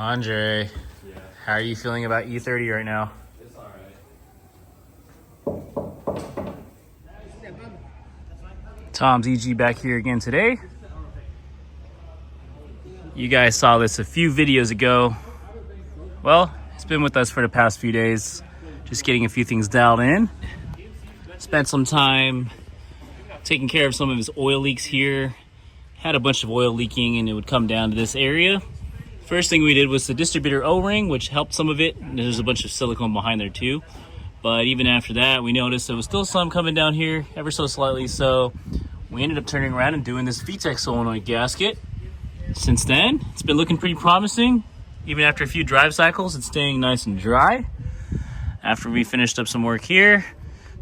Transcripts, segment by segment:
Andre, Yeah. how are you feeling about E30 right now? It's alright. Tom's EG back here again today. You guys saw this a few videos ago. Well, it's been with us for the past few days, just getting a few things dialed in. Spent some time taking care of some of his oil leaks here. Had a bunch of oil leaking and it would come down to this area. First thing we did was the distributor O-ring, which helped some of it. And there's a bunch of silicone behind there too. But even after that, we noticed there was still some coming down here, ever so slightly. So we ended up turning around and doing this VTEC solenoid gasket. Since then, it's been looking pretty promising. Even after a few drive cycles, it's staying nice and dry. After we finished up some work here,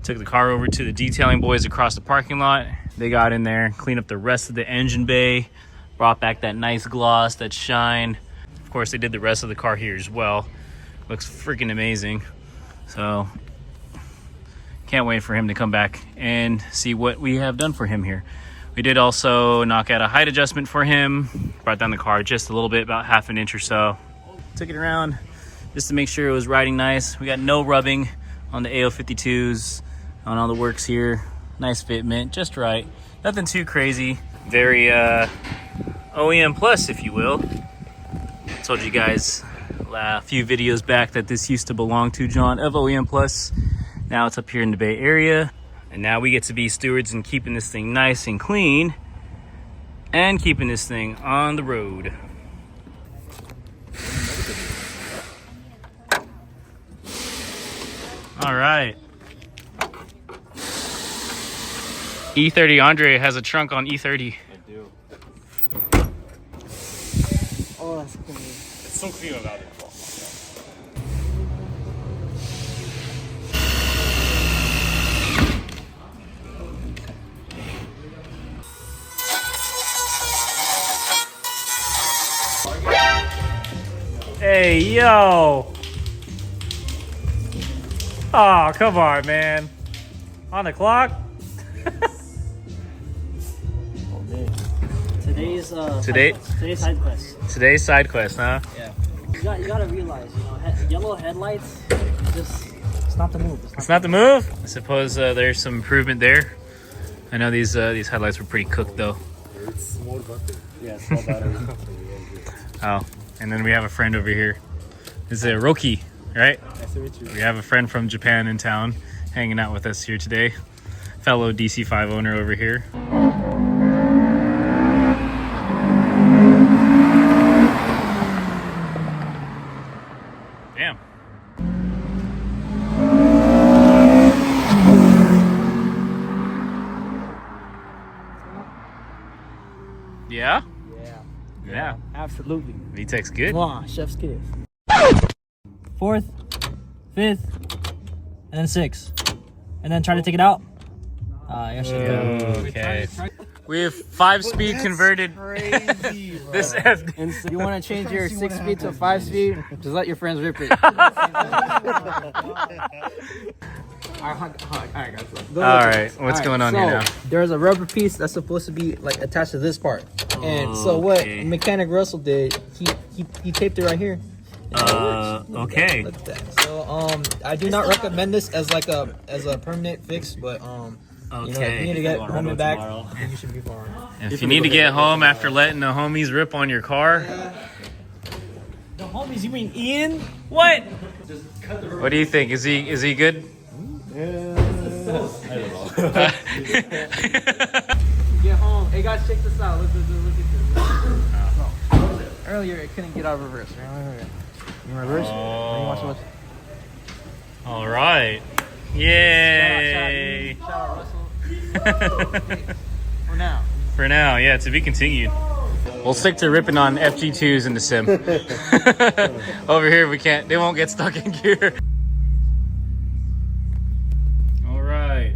took the car over to the detailing boys across the parking lot. They got in there, cleaned up the rest of the engine bay, brought back that nice gloss, that shine. Of course, they did the rest of the car here as well. Looks freaking amazing. So, can't wait for him to come back and see what we have done for him here. We did also knock out a height adjustment for him. Brought down the car just a little bit, about half an inch or so. Took it around just to make sure it was riding nice. We got no rubbing on the AO52s, on all the works here. Nice fitment, just right. Nothing too crazy. Very OEM plus, if you will. I told you guys a few videos back that this used to belong to John of OEM plus. Now it's up here in the Bay Area. And now we get to be stewards in keeping this thing nice and clean and keeping this thing on the road. All right. E30 Andre has a trunk on E30. I do. Oh, that's cool. It's so clean about it. Hey, yo. Oh, come on, man. On the clock? Today's today's side quest. Today's side quest, huh? Yeah. You gotta realize, yellow headlights, it's not the move. It's not the move? I suppose there's some improvement there. I know these headlights were pretty cooked though. It's small battery. Yeah, small battery. Oh, and then we have a friend over here. This is Roki, right? Nice to meet you. We have a friend from Japan in town hanging out with us here today. Fellow DC5 owner over here. Damn. Yeah? Yeah. Absolutely. VTEC's good. Come on, chef's kiss. 4th, 5th, and then 6th. And then try to take it out. Okay. We have 5-speed converted. Crazy, bro. This FD. And so you want to change your 6-speed to a 5-speed? Just let your friends rip it. Alright, guys. Alright, what's going on here now? There's a rubber piece that's supposed to be like attached to this part. And so what Mechanic Russell did, he taped it right here. Okay. Look at that. So I do not recommend this as like a permanent fix, but if you need to get home and back, then you should be fine. If you need to get home after letting the homies rip on your car. The homies, you mean Ian? What? What do you think? Is he good? I don't know. Get home. Hey guys, check this out. Look at this. Earlier it couldn't get out of reverse. You reverse? Watch. All right. Yay. Shout out Russell. For now. For now, yeah, to be continued. We'll stick to ripping on FG2s in the sim. Over here we can't, they won't get stuck in gear. All right.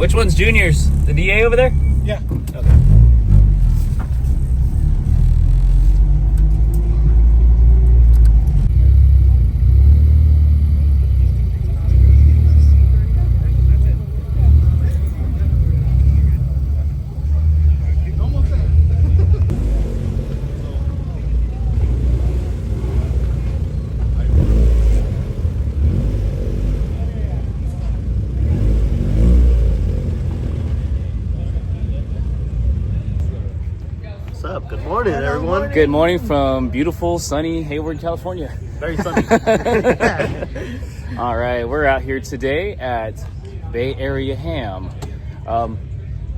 Which one's Junior's? The DA over there? Yeah. Okay. What's up? Good morning, everyone. Good morning from beautiful, sunny Hayward, California. Very sunny. All right, we're out here today at Bay Area Ham.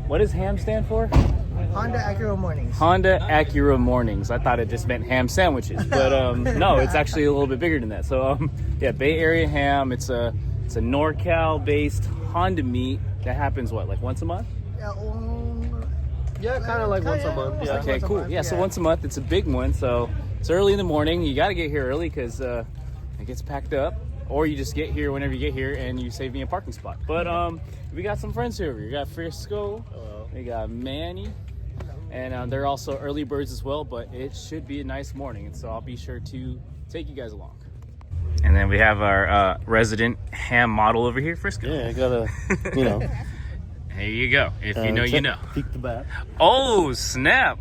What does ham stand for? Honda Acura Mornings. Honda Acura Mornings. I thought it just meant ham sandwiches, but no, it's actually a little bit bigger than that. So yeah, Bay Area Ham. It's a NorCal-based Honda meet that happens like once a month. Yeah, kind of like once a month. Yeah. Okay, cool. Yeah, so once a month. It's a big one, so it's early in the morning. You got to get here early because it gets packed up, or you just get here whenever you get here and you save me a parking spot. But we got some friends here. We got Frisco. Hello. We got Manny. And they're also early birds as well, but it should be a nice morning, and so I'll be sure to take you guys along. And then we have our resident ham model over here, Frisco. Yeah, I gotta, you know. There you go. If you know, you know. Peek the back. Oh, snap.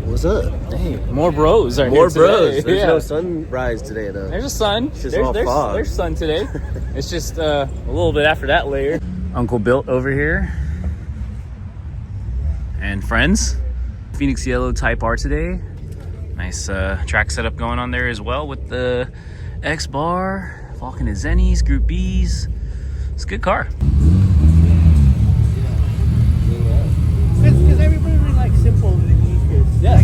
What's up? Hey, more bros are More here bros. today. There's Yeah. no sunrise today, though. There's a sun. It's just all fog. There's sun today. It's just a little bit after that layer. Uncle Built over here. And friends. Phoenix Yellow Type R today. Nice track setup going on there as well with the X-Bar, Falcon Zennies, Group Bs. It's a good car. Because everybody really likes simple and easier. Yeah.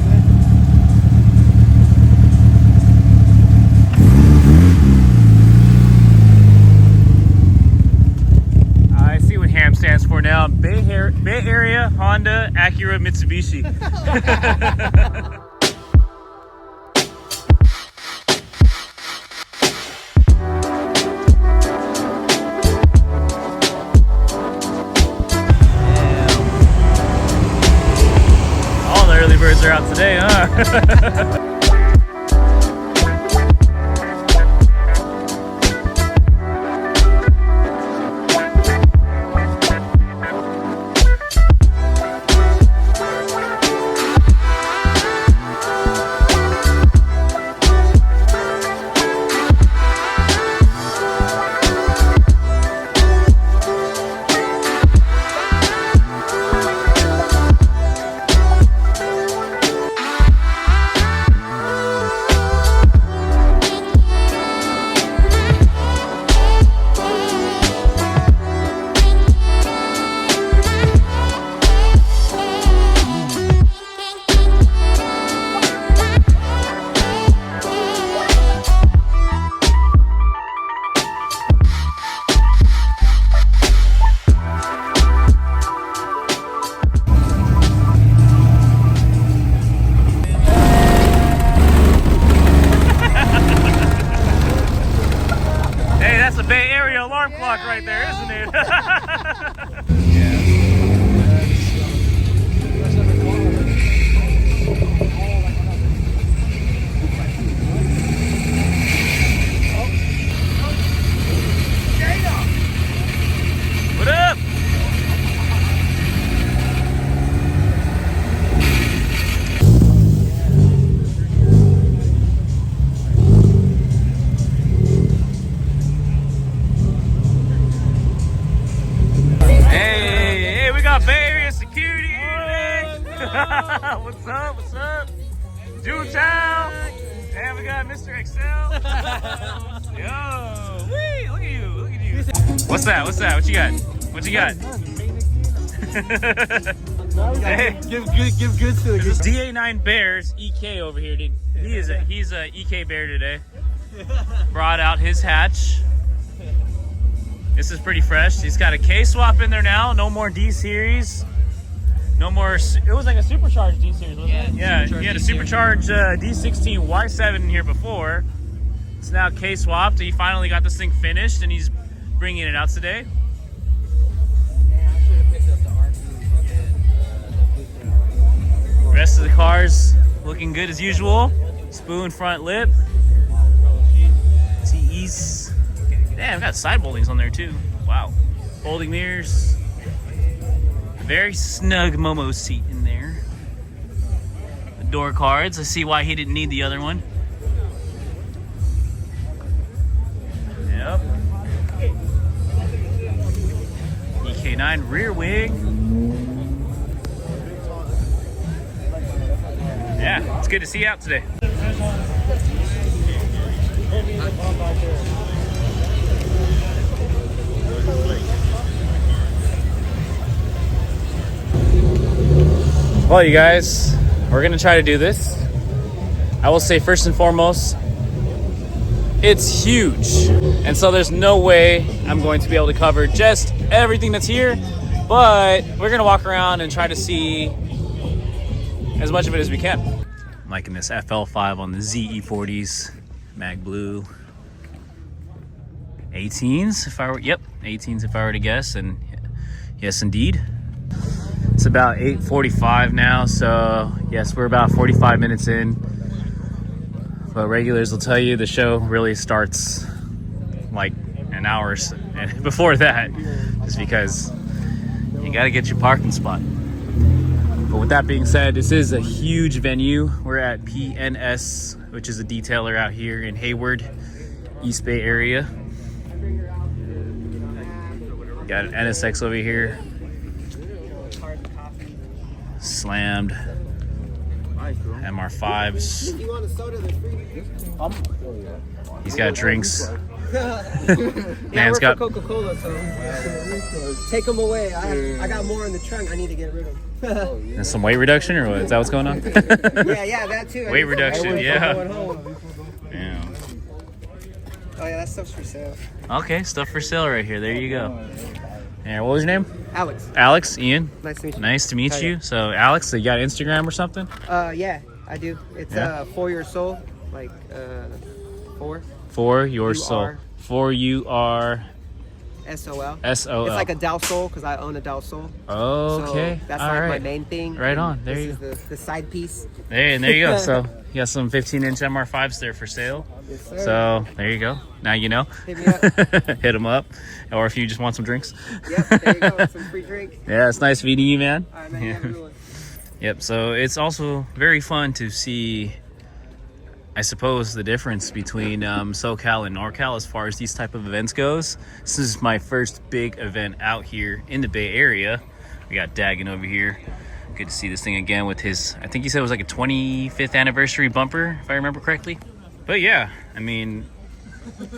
I see what ham stands for now. Bay Area, Honda, Acura, Mitsubishi. All the early birds are out today, huh? That's a Bay Area alarm clock right there, isn't it? What up? Hey, we got Bay Area security here today. What's up? What's up? Town. And we got Mr. Excel. Yo, wee, look at you, look at you. What's that? What's that? What you got? What you got? Hey, Give goods to the this is DA9 Bears EK over here, dude. He's a EK Bear today. Brought out his hatch. This is pretty fresh. He's got a K-swap in there now. No more D-Series. No more, it was like a supercharged D-Series, wasn't it? Yeah, he had a supercharged D16 Y7 in here before. It's now K-swapped. He finally got this thing finished and he's bringing it out today. Rest of the car's looking good as usual. Spoon front lip. TEs. Damn, I've got side moldings on there too. Wow. Folding mirrors. Very snug Momo seat in there. The door cards. I see why he didn't need the other one. Yep. EK9 rear wing. Yeah, it's good to see you out today. Well, you guys, we're gonna try to do this. I will say first and foremost, it's huge. And so there's no way I'm going to be able to cover just everything that's here, but we're gonna walk around and try to see as much of it as we can. I'm liking this FL5 on the ZE40s, mag blue. 18s if I were, yep, 18s if I were to guess, and yes indeed. It's about 8:45 now, so yes, we're about 45 minutes in. But regulars will tell you the show really starts like an hour before that, just because you gotta get your parking spot. But with that being said, this is a huge venue. We're at P&S, which is a detailer out here in Hayward, East Bay area. Got an NSX over here. Slammed MR5s. He's got drinks. Man's got Coca-Cola, so take them away. I got more in the trunk. I need to get rid of them. And some weight reduction, or what? Is that what's going on? yeah, that too. Weight reduction, yeah. Yeah. Oh yeah, that stuff's for sale. Okay, stuff for sale right here. There you go. And what was your name? Alex. Alex, Ian. Nice to meet you. Nice to meet you. So, Alex, you got Instagram or something? Yeah, I do. It's For Your Soul, like four. For Your Soul. For You Are. SOL. SOL. It's like a Dow Soul because I own a Dow Soul. Okay. So that's all like right. my main thing. Right on. There you go. This is the side piece. Hey, and there you go. So you got some 15-inch MR5s there for sale. Yes, sir. So there you go. Now you know. Hit me up. Hit them up. Or if you just want some drinks. Yep, there you go. Some free drink. Yeah, it's nice meeting you, man. All right, man. Have a good one. Yep, so it's also very fun to see, I suppose, the difference between SoCal and NorCal as far as these type of events goes. This is my first big event out here in the Bay Area. We got Dagan over here. Good to see this thing again with his, I think he said it was like a 25th anniversary bumper, if I remember correctly. But yeah, I mean,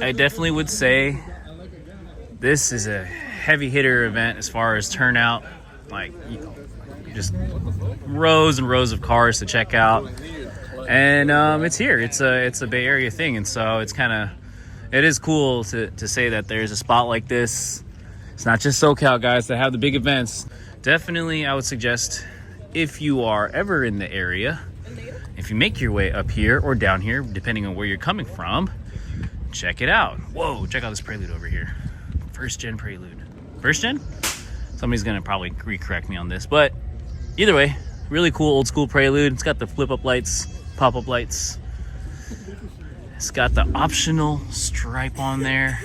I definitely would say this is a heavy hitter event as far as turnout. Like, you know, just rows and rows of cars to check out. And it's here. It's a Bay Area thing, and so it is cool to say that there's a spot like this. It's not just SoCal guys that have the big events. Definitely, I would suggest if you are ever in the area, if you make your way up here or down here, depending on where you're coming from, check it out. Whoa, check out this Prelude over here. First gen Prelude. First gen? Somebody's gonna probably re-correct me on this, but either way, really cool old school Prelude. It's got the flip-up lights, pop-up lights. It's got the optional stripe on there.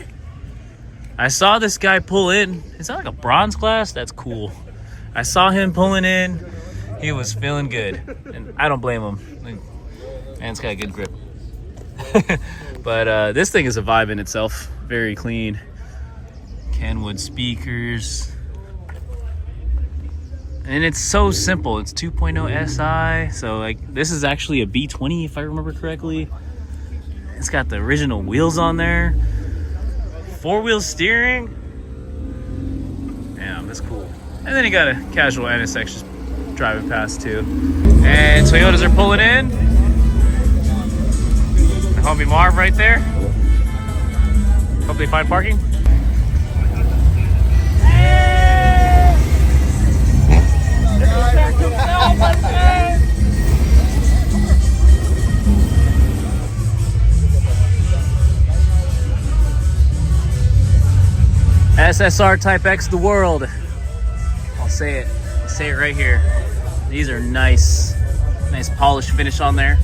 I saw this guy pull in. Is that like a bronze class? That's cool. I saw him pulling in. He was feeling good, and I don't blame him. Man's got a good grip. But this thing is a vibe in itself. Very clean. Kenwood speakers. And it's so simple. It's 2.0 SI. So like this is actually a B20 if I remember correctly. It's got the original wheels on there. 4-wheel steering. Damn, that's cool. And then you got a casual NSX just driving past too. And Toyotas are pulling in. The homie Marv right there. Hope they find parking. SSR Type X the world. I'll say it. I'll say it right here. These are nice. Nice polished finish on there.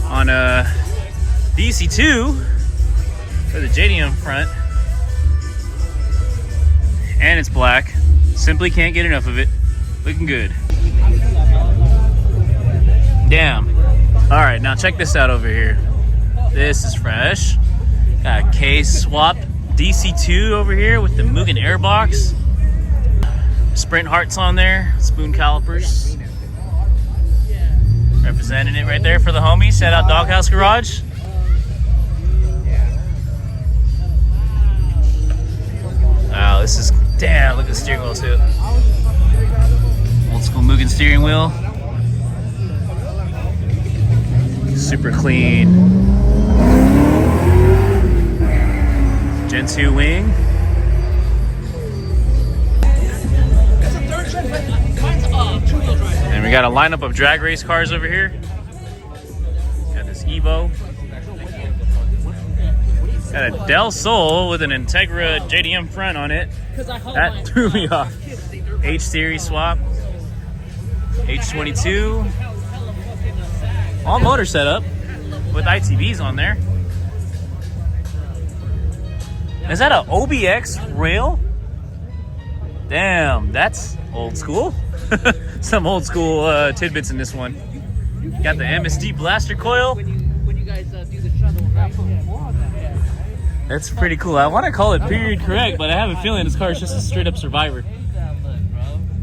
On a DC2 for the JDM front. And it's black. Simply can't get enough of it. Looking good. Damn. All right, now check this out over here. This is fresh. Got a K-swapped DC2 over here with the Mugen airbox. Sprint hearts on there. Spoon calipers. Representing it right there for the homies. Shout out Doghouse Garage. Wow, this is, damn, look at the steering wheel too. Old school Mugen steering wheel. Super clean. Gen 2 wing. And we got a lineup of drag race cars over here. Got this Evo. Got a Del Sol with an Integra JDM front on it. That threw me off. H series swap. H22. All motor setup with ITBs on there. Is that an OBX rail? Damn, that's old school. Some old school tidbits in this one. Got the MSD blaster coil. When you guys do the shuttle, right? That's pretty cool. I want to call it period correct, but I have a feeling this car is just a straight up survivor.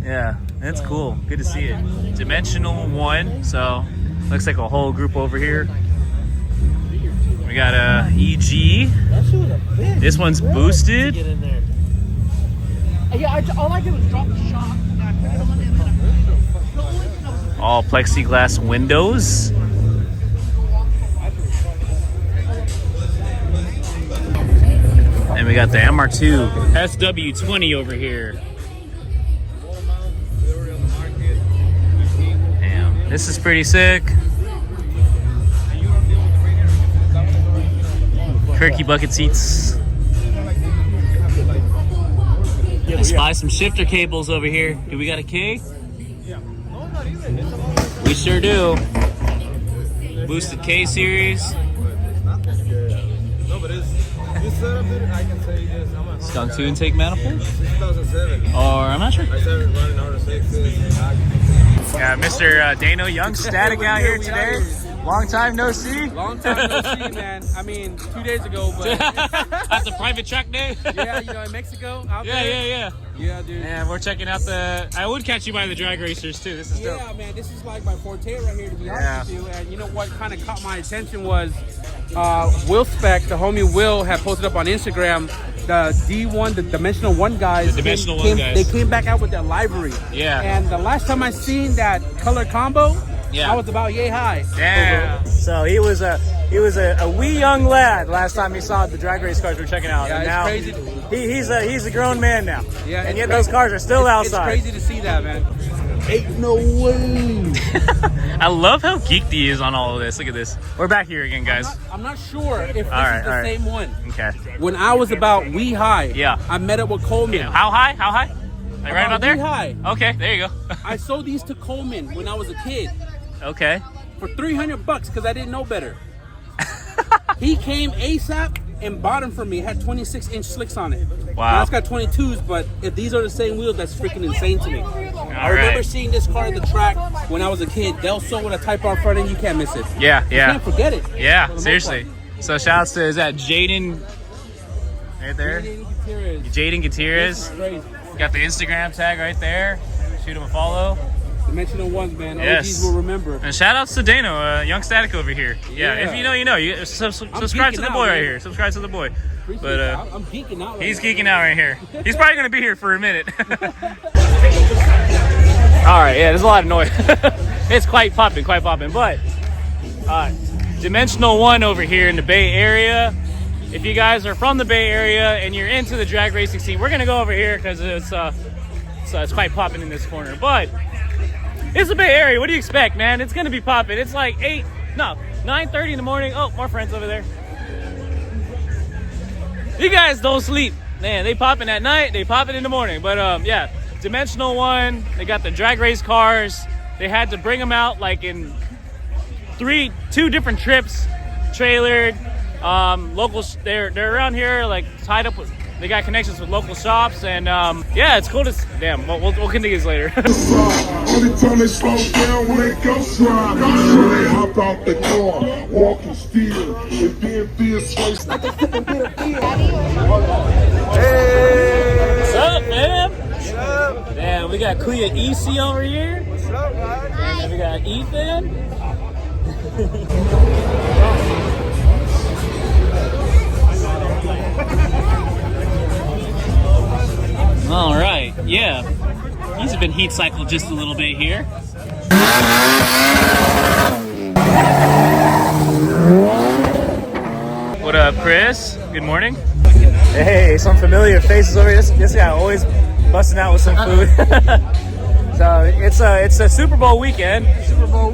Yeah, that's cool. Good to see it. Dimensional 1, so looks like a whole group over here. We got a EG. This one's boosted. Yeah, all I did was drop the shock. All plexiglass windows. And we got the MR2 SW20 over here. Damn, this is pretty sick. Kirky bucket seats. I spy some shifter cables over here. Do we got a K? We sure do. Boosted K series. Skunk 2 intake manifold? 2007. Or I'm not sure. I started running R6. Yeah, Mr. Dano Young Static out here today. Long time no see. Long time no see, man. I mean, 2 days ago, but At the private track day? yeah, you know, in Mexico, out Yeah, there. yeah. Yeah, dude. And we're checking out the. I would catch you by the drag racers too. This is dope. Yeah, man, this is like my forte right here, to be Yeah. honest with you. And you know what kind of caught my attention was Will Spec, the homie Will, had posted up on Instagram the D1, the Dimensional 1 guys. The Dimensional 1 guys. They came back out with their library. Yeah. And the last time I seen that color combo, Yeah. I was about yay high. Yeah. So he was a wee young lad last time he saw the drag race cars we're checking out. Yeah, And it's now crazy. he's a grown man now. Yeah, And it's yet crazy. those cars are still outside. It's crazy to see that, man. Ain't no way. I love how geeked he is on all of this. Look at this. We're back here again, guys. I'm not sure if this right, is the all right. same one. Okay. When I was about wee high, Yeah. I met up with Coleman. How high? How high? Like right about there? Wee high. Okay, there you go. I sold these to Coleman when I was a kid Okay. for $300 because I didn't know better. He came ASAP and bought them for me. It had 26-inch slicks on it. Wow. Now it's got 22s, but if these are the same wheels, that's freaking insane to me. I remember right. seeing this car at the track when I was a kid. Del Sol with a Type R front end, you can't miss it. Yeah, You yeah. can't forget it. Yeah, For the most seriously. part. So shouts to, is that Jaden right there? Jaden Gutierrez. Crazy. Got the Instagram tag right there. Shoot him a follow. Dimensional ones, man. Yes. OGs will remember. And shout outs to Dano, Young Static over here. Yeah, Yeah. if you know, you know. You subscribe to geeking the out, boy right man. here. Subscribe to the boy. Appreciate But that. I'm geeking out. he's right geeking out right here. He's probably gonna be here for a minute. All right, yeah, there's a lot of noise. It's quite popping. But Dimensional 1 over here in the Bay Area. If you guys are from the Bay Area and you're into the drag racing scene, we're gonna go over here because it's quite popping in this corner. But It's the Bay Area. What do you expect, man? It's gonna be popping. It's like 9:30 in the morning. Oh, more friends over there. You guys don't sleep, man. They popping at night. They popping in the morning. But yeah, Dimensional One. They got the drag race cars. They had to bring them out like in two different trips, trailered. Locals. They're around here, like tied up with. They got connections with local shops, and yeah, it's cool to. Damn, we'll continue this later. Only time they slow down when they go slide. So they hop out the car, walking still, and then feel swayed. Hey! What's up, man? What's up? Damn, we got Kuya EC over here. What's up, guys? And then we got Ethan. All right, yeah. These have been heat cycled just a little bit here. What up, Chris? Good morning. Hey, some familiar faces over here. This guy always busting out with some food. So it's a Super Bowl weekend. Super Bowl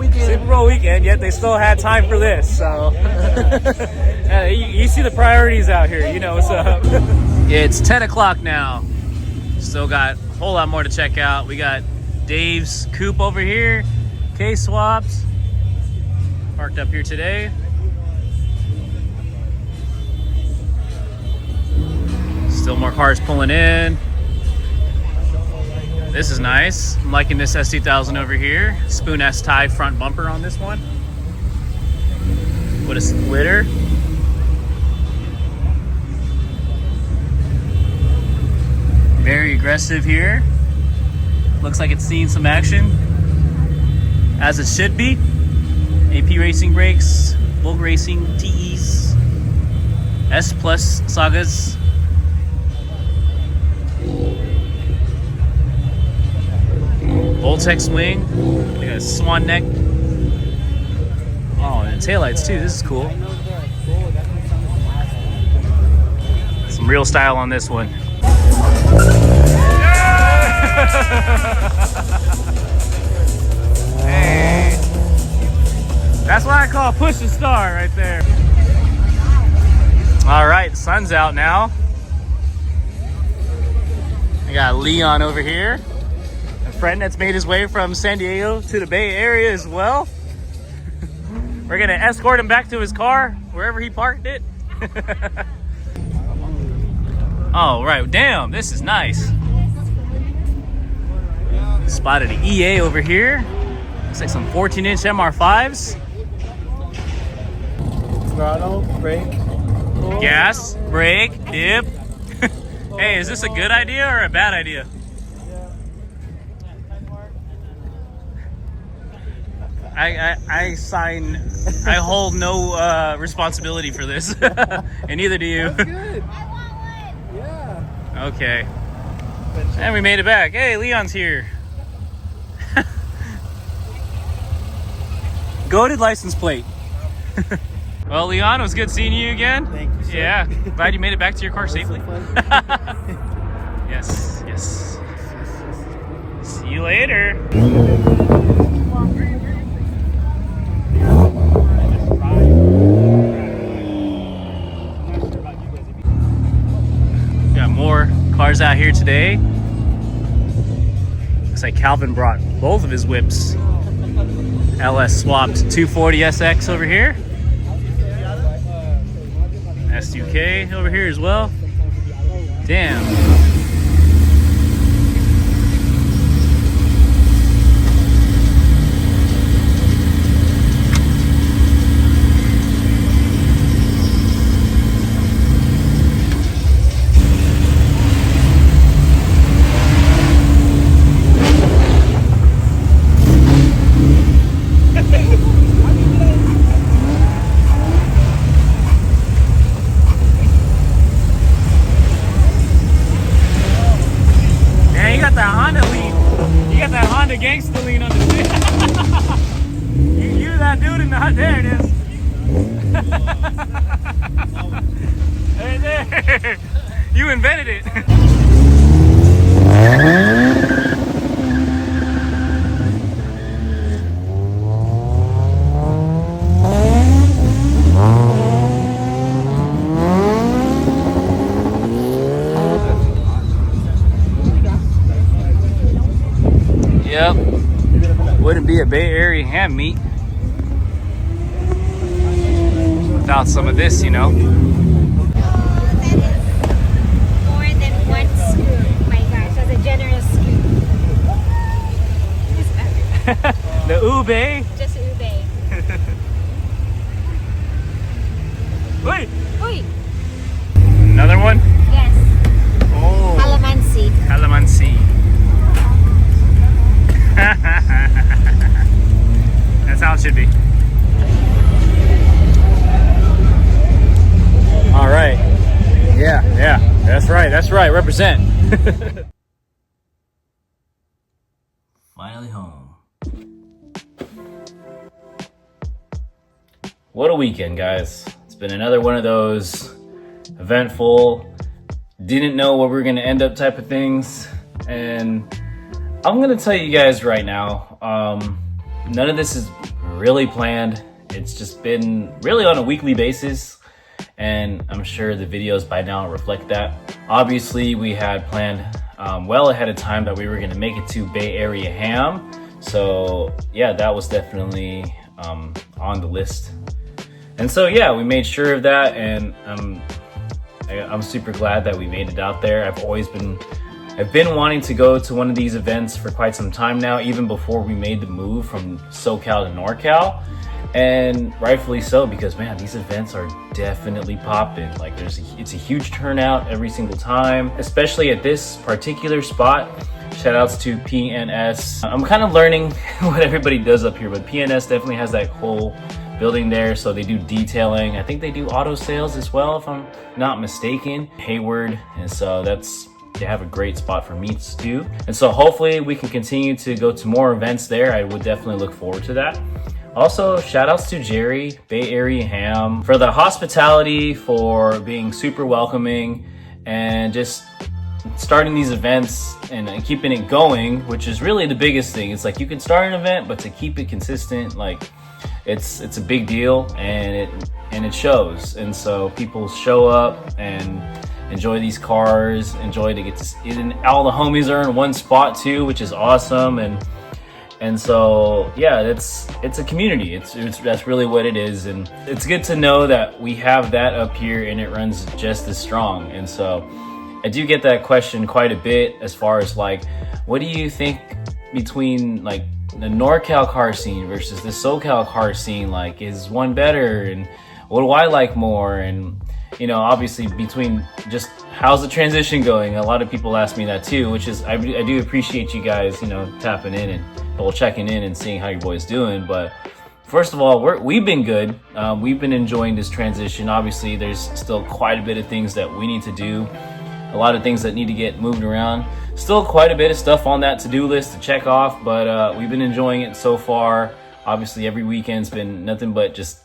weekend. Yet they still had time for this. So you see the priorities out here. You know what's up. It's 10 o'clock now. Still got a whole lot more to check out. We got Dave's Coupe over here. K-Swaps. Parked up here today. Still more cars pulling in. This is nice. I'm liking this S2000 over here. Spoon S tie front bumper on this one. With a splitter. Very aggressive here. Looks like it's seen some action. As it should be. AP Racing brakes. Volk Racing TEs. S Plus Sagas. Voltex wing. We got a swan neck. Oh, and taillights too. This is cool. Some real style on this one. Hey. That's what I call push the star right there. All right, the sun's out now. I got Leon over here. A friend that's made his way from San Diego to the Bay Area as well. We're gonna escort him back to his car, wherever he parked it. Oh, right, damn, this is nice. Spotted an EA over here. Looks like some 14-inch MR5s. Throttle, brake, Gas, brake, dip. Hey, is this a good idea or a bad idea? I hold no responsibility for this, and neither do you. That's good. I want one. Yeah. Okay. And we made it back. Hey, Leon's here. Goated license plate. Well, Leon, it was good seeing you again. Thank you, sir. Yeah, glad you made it back to your car safely. fun. Yes, yes. See you later. Got more cars out here today. Looks like Calvin brought both of his whips. LS swapped 240 SX over here. S2K over here as well. Damn. Gangsta lean on the stick. you that dude in the hut. There it is. Right there. You invented it. Bay Area ham meat without some of this, you know. More than one scoop. Oh my gosh, that's a generous scoop. The ube. Just ube. Wait. Oi. Another one? Yes. Oh. Calamansi. Calamansi. That's how it should be. All right. Yeah, that's right. Represent. Finally home. What a weekend, guys. It's been another one of those eventful, didn't know where we were gonna end up type of things. And I'm gonna tell you guys right now, none of this is really planned. It's just been really on a weekly basis. And I'm sure the videos by now reflect that. Obviously, we had planned well ahead of time that we were gonna make it to Bay Area ham. So yeah, that was definitely on the list. And so yeah, we made sure of that, and I'm super glad that we made it out there. I've been wanting to go to one of these events for quite some time now, even before we made the move from SoCal to NorCal. And rightfully so, because man, these events are definitely popping. Like it's a huge turnout every single time, especially at this particular spot. Shout outs to P&S. I'm kind of learning what everybody does up here, but P&S definitely has that whole building there. So they do detailing. I think they do auto sales as well, if I'm not mistaken. Hayward. And so they have a great spot for meats too. And so hopefully we can continue to go to more events there. I would definitely look forward to that. Also, shout outs to Jerry, Bay Area Ham, for the hospitality, for being super welcoming, and just starting these events and keeping it going, which is really the biggest thing. It's like you can start an event, but to keep it consistent, like it's a big deal, and it shows. And so people show up and enjoy these cars, enjoy to get to, and all the homies are in one spot too, which is awesome. And so yeah, it's a community. That's really what it is, and it's good to know that we have that up here and it runs just as strong. And so I do get that question quite a bit, as far as like, what do you think between like the NorCal car scene versus the SoCal car scene? Like, is one better, and what do I like more? And you know, obviously between just how's the transition going, a lot of people ask me that too, which is I do appreciate you guys, you know, tapping in and checking in and seeing how your boy's doing. But first of all, we've been good. We've been enjoying this transition. Obviously there's still quite a bit of things that we need to do, a lot of things that need to get moved around, still quite a bit of stuff on that to-do list to check off, but we've been enjoying it so far. Obviously every weekend's been nothing but just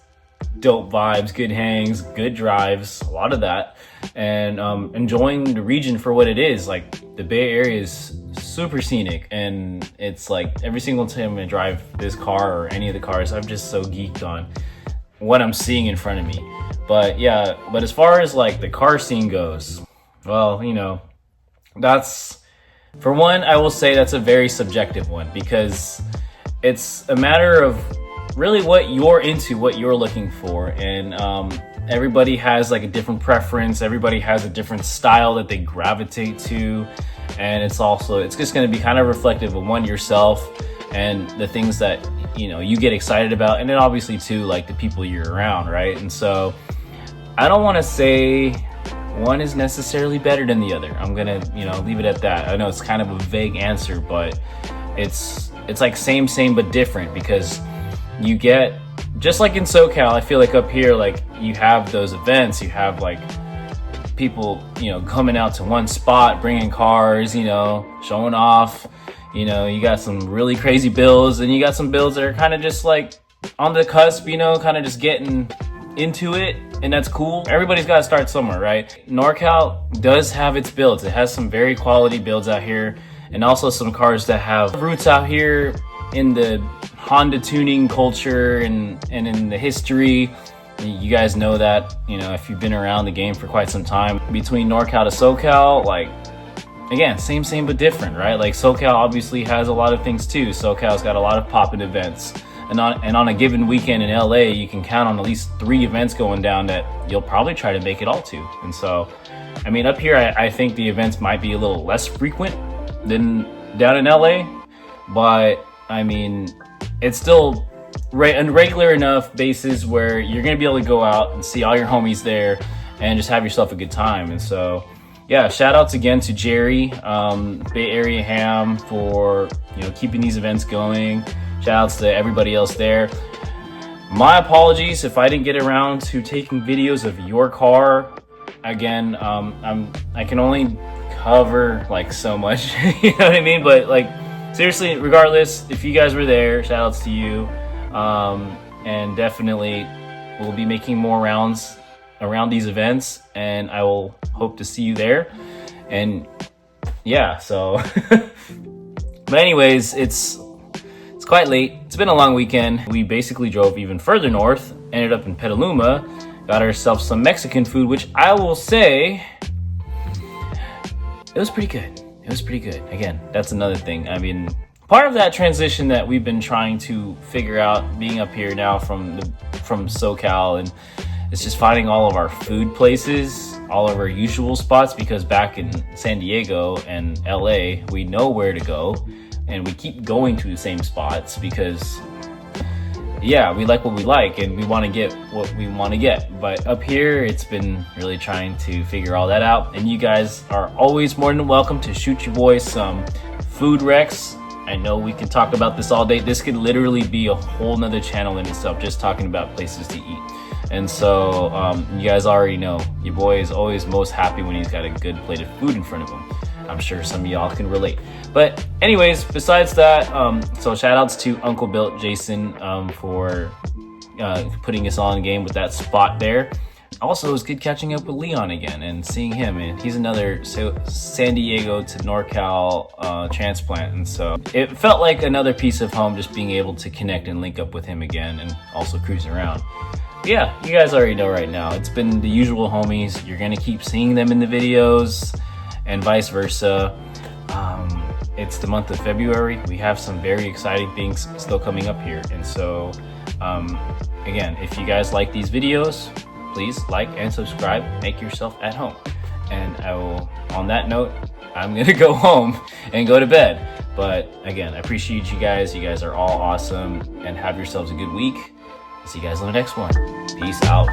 dope vibes, good hangs, good drives, a lot of that, and enjoying the region for what it is. Like, the Bay Area is super scenic, and it's like every single time I drive this car or any of the cars, I'm just so geeked on what I'm seeing in front of me. But yeah, but as far as like the car scene goes, well, you know, that's, for one, I will say that's a very subjective one, because it's a matter of really what you're into, what you're looking for. And everybody has like a different preference. Everybody has a different style that they gravitate to. And it's just going to be kind of reflective of one, yourself, and the things that, you know, you get excited about. And then obviously too, like the people you're around, right? And so I don't want to say one is necessarily better than the other. I'm going to, you know, leave it at that. I know it's kind of a vague answer, but it's like same, but different, because you get, just like in SoCal, I feel like up here, like you have those events, you have like people, you know, coming out to one spot, bringing cars, you know, showing off, you know, you got some really crazy builds, and you got some builds that are kind of just like on the cusp, you know, kind of just getting into it, and that's cool. Everybody's got to start somewhere, right? NorCal does have its builds. It has some very quality builds out here, and also some cars that have roots out here in the Honda tuning culture and in the history. You guys know that, you know, if you've been around the game for quite some time. Between NorCal to SoCal, like again, same but different, right? Like SoCal obviously has a lot of things too. SoCal's got a lot of poppin' events. And on a given weekend in LA, you can count on at least 3 events going down that you'll probably try to make it all to. And so, I mean, up here, I think the events might be a little less frequent than down in LA, but I mean, it's still on regular enough basis where you're gonna be able to go out and see all your homies there and just have yourself a good time. And so, yeah, shout outs again to Jerry, Bay Area Ham, for keeping these events going. Shout outs to everybody else there. My apologies if I didn't get around to taking videos of your car. Again, I can only cover like so much, you know what I mean? But like, seriously, regardless, if you guys were there, shout outs to you. And definitely we'll be making more rounds around these events, and I will hope to see you there. And yeah, so but anyways, it's quite late. It's been a long weekend. We basically drove even further north, ended up in Petaluma, got ourselves some Mexican food, which I will say, it was pretty good. It was pretty good. Again, that's another thing. I mean, part of that transition that we've been trying to figure out being up here now from SoCal, and it's just finding all of our food places, all of our usual spots, because back in San Diego and LA, we know where to go. And we keep going to the same spots because, yeah, we like what we like and we want to get what we want to get. But up here, it's been really trying to figure all that out. And you guys are always more than welcome to shoot your boys some food recs. I know we can talk about this all day. This could literally be a whole nother channel in itself, just talking about places to eat. And so you guys already know, your boy is always most happy when he's got a good plate of food in front of him. I'm sure some of y'all can relate. But anyways, besides that, so shout outs to Uncle Bill, Jason, for putting us on game with that spot there. Also, it was good catching up with Leon again and seeing him. And he's another San Diego to NorCal transplant. And so it felt like another piece of home, just being able to connect and link up with him again and also cruise around. Yeah, you guys already know right now. It's been the usual homies. You're going to keep seeing them in the videos, and vice versa. It's the month of February. We have some very exciting things still coming up here. And so, again, if you guys like these videos, please like and subscribe, make yourself at home. And I will, on that note, I'm gonna go home and go to bed. But again, I appreciate you guys. You guys are all awesome, and have yourselves a good week. See you guys on the next one. Peace out.